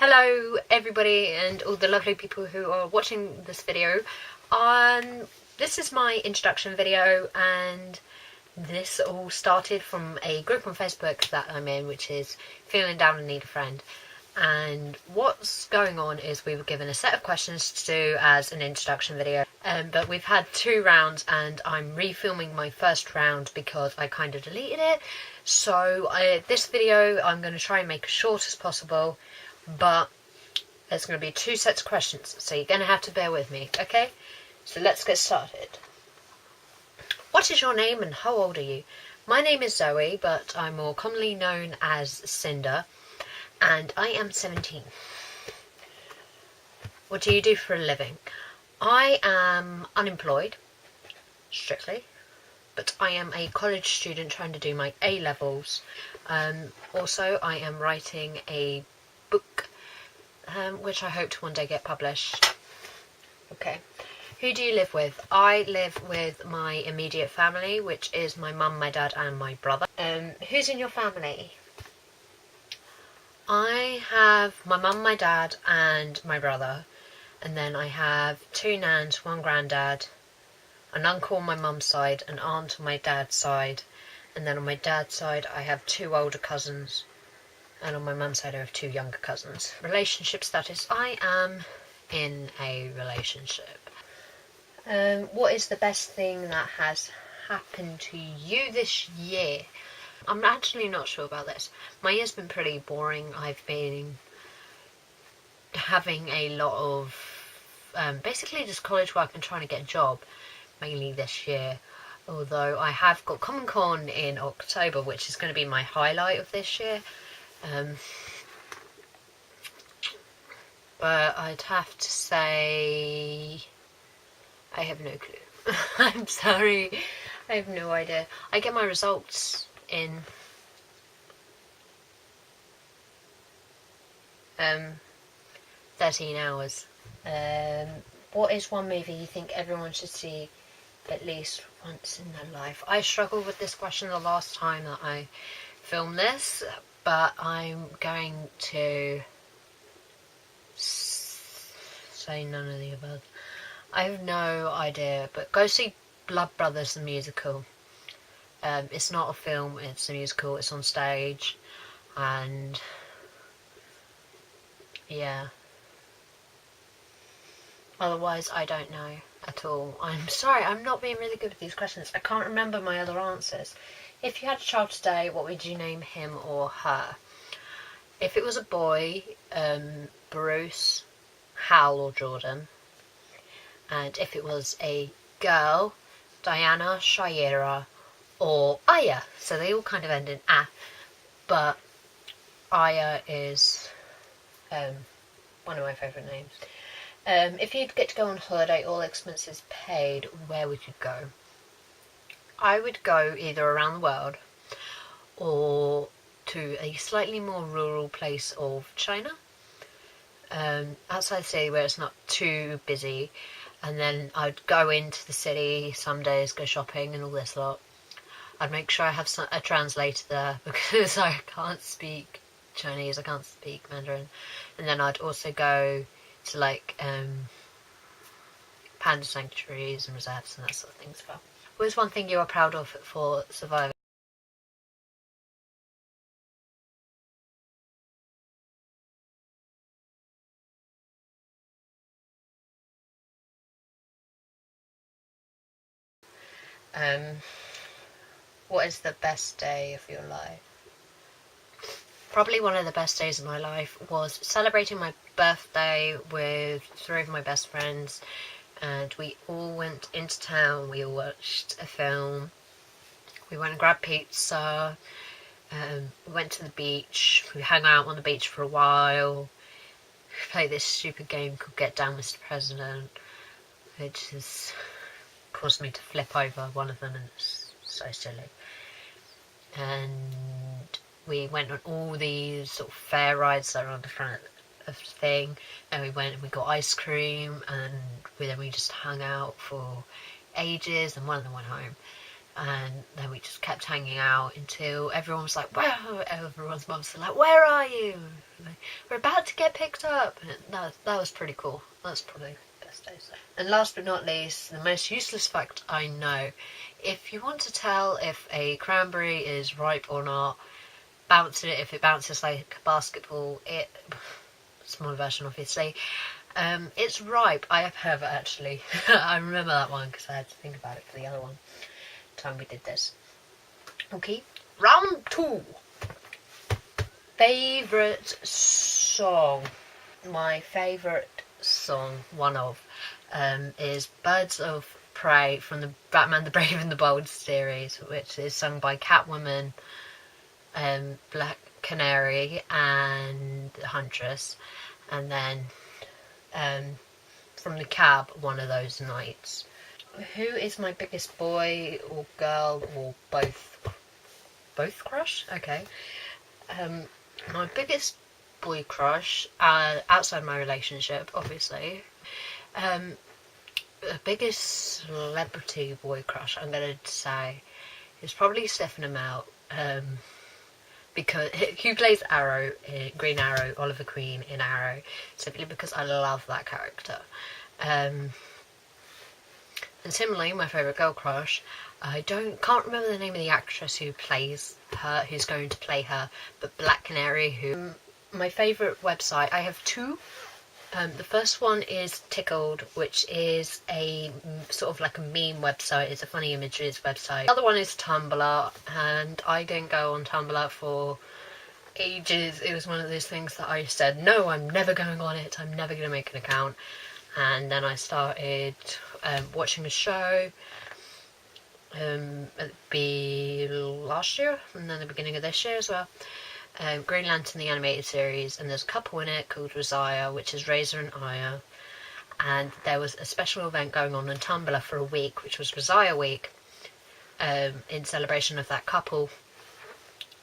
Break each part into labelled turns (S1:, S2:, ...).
S1: Hello everybody and all the lovely people who are watching this video. This is my introduction video, and this all started from a group on Facebook that I'm in, which is Feeling Down and Need a Friend. And what's going on is we were given a set of questions to do as an introduction video, but we've had 2 rounds and I'm refilming my first round because I kind of deleted it. So this video I'm going to try and make as short as possible, but there's going to be 2 sets of questions, so you're going to have to bear with me, okay? So let's get started. What is your name and how old are you? My name is Zoe, but I'm more commonly known as Cynder, and I am 17. What do you do for a living? I am unemployed, strictly, but I am a college student trying to do my A-levels. Also, I am writing a book, which I hope to one day get published. Okay. Who do you live with? I live with my immediate family, which is my mum, my dad and my brother. Who's in your family? I have my mum, my dad and my brother, and then I have 2 nans, 1 granddad, an uncle on my mum's side, an aunt on my dad's side, and then on my dad's side I have 2 older cousins, and on my mum's side I have 2 younger cousins. Relationship status: I am in a relationship. What is the best thing that has happened to you this year? I'm actually not sure about this. My year's been pretty boring. I've been having a lot of basically just college work and trying to get a job, mainly this year. Although I have got Common Con in October, which is going to be my highlight of this year. But I'd have to say I have no clue. I'm sorry, I have no idea. I get my results in 13 hours. What is one movie you think everyone should see at least once in their life? I struggled with this question the last time that I filmed this, but I'm going to say none of the above. I have no idea, but go see Blood Brothers the musical. It's not a film, it's a musical, it's on stage, and yeah. Otherwise, I don't know at all. I'm sorry, I'm not being really good at these questions. I can't remember my other answers. If you had a child today, what would you name him or her? If it was a boy, Bruce, Hal or Jordan. And if it was a girl, Diana, Shaira or Aya. So they all kind of end in A, but Aya is one of my favourite names. If you'd get to go on holiday, all expenses paid, where would you go? I would go either around the world or to a slightly more rural place of China, outside the city where it's not too busy, and then I'd go into the city some days, go shopping and all this lot. I'd make sure I have a translator there because I can't speak Chinese, I can't speak Mandarin. And then I'd also go to like panda sanctuaries and reserves and that sort of thing as well. What is one thing you are proud of for surviving? What is the best day of your life? Probably one of the best days of my life was celebrating my birthday with 3 of my best friends, and we all went into town, we all watched a film, we went and grabbed pizza, we went to the beach, we hung out on the beach for a while, we played this stupid game called Get Down Mr. President, which has caused me to flip over one of them, and it's so silly. And we went on all these sort of fair rides that are on the front of the thing, and we went and we got ice cream, and then we just hung out for ages, and one of them went home. And then we just kept hanging out until everyone was like, "Wow!" Everyone's mums were like, "Where are you? Like, we're about to get picked up." And that was pretty cool. That's probably the best days. And last but not least, the most useless fact I know: if you want to tell if a cranberry is ripe or not, bounce it. If it bounces like a basketball, small version obviously, it's ripe. I have heard actually. I remember that one because I had to think about it for the other one. Time we did this. Okay, round 2. Favourite song. My favourite song, one of, is Birds of Prey from the Batman the Brave and the Bold series, which is sung by Catwoman, Black Canary and Huntress, and then from the Cab, One of Those Nights. Who is my biggest boy or girl or both crush? Okay. My biggest boy crush, outside my relationship, obviously. The biggest celebrity boy crush, I'm going to say, is probably Stephen Amell. Because who plays Arrow, Green Arrow, Oliver Queen in Arrow, simply because I love that character. And similarly, my favourite girl crush, can't remember the name of the actress who plays her, who's going to play her, but Black Canary, my favourite website, I have 2. The first one is Tickled, which is a sort of like a meme website. It's a funny images website. The other one is Tumblr, and I didn't go on Tumblr for ages. It was one of those things that I said, no, I'm never going on it. I'm never going to make an account. And then I started watching a show last year, and then the beginning of this year as well. Green Lantern, the animated series, and there's a couple in it called Rosiah, which is Razor and Aya. And there was a special event going on Tumblr for a week, which was Rosiah Week, in celebration of that couple.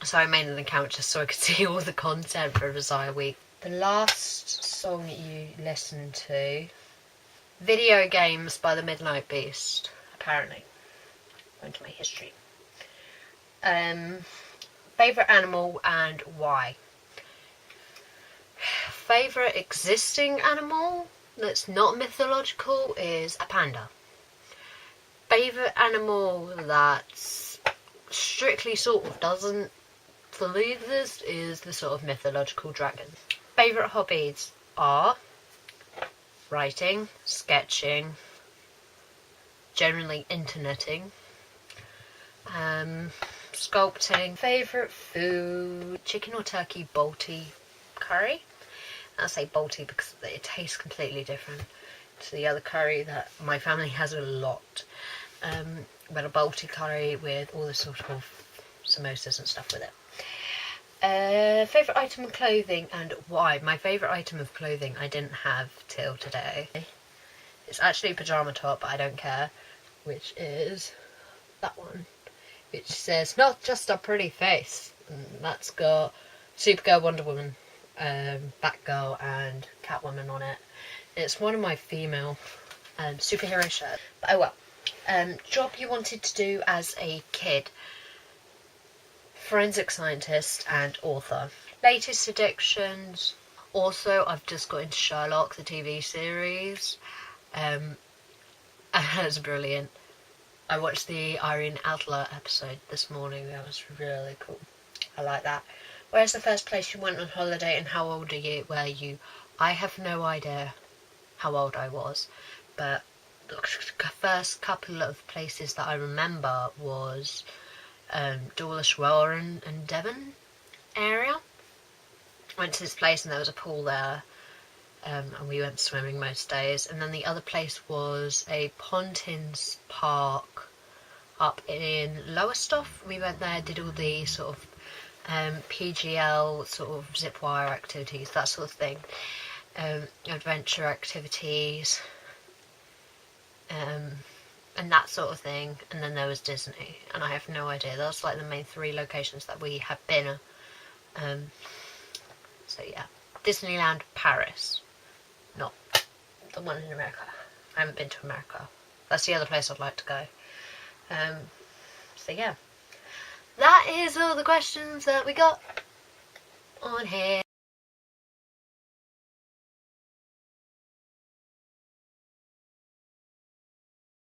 S1: So I made an account just so I could see all the content for Rosiah Week. The last song you listened to, Video Games by the Midnight Beast, apparently. Going to my history. Favourite animal and why? Favourite existing animal that's not mythological is a panda. Favourite animal that's strictly sort of doesn't believe this is the sort of mythological dragon. Favourite hobbies are writing, sketching, generally interneting, sculpting. Favourite food, chicken or turkey Balti curry. I say Balti because it tastes completely different to the other curry that my family has a lot. But a Balti curry with all the sort of samosas and stuff with it. Favourite item of clothing and why? My favourite item of clothing I didn't have till today. It's actually a pyjama top, but I don't care. Which is that one. Which says, not just a pretty face. And that's got Supergirl, Wonder Woman, Batgirl and Catwoman on it. It's one of my female superhero shirts. But oh well. Job you wanted to do as a kid. Forensic scientist and author. Latest addictions. Also, I've just got into Sherlock, the TV series. And it's brilliant. I watched the Irene Adler episode this morning. That was really cool. I like that. Where's the first place you went on holiday and how old were you? I have no idea how old I was, but the first couple of places that I remember was Dawlish Warren and Devon area. Went to this place and there was a pool there, and we went swimming most days. And then the other place was a Pontins Park up in Lowestoft. We went there, did all the sort of PGL sort of zip wire activities, that sort of thing, adventure activities, and that sort of thing. And then there was Disney, and I have no idea. That's like the main 3 locations that we have been. So yeah, Disneyland, Paris, not the one in America. I haven't been to America. That's the other place I'd like to go. So yeah, that is all the questions that we got on here.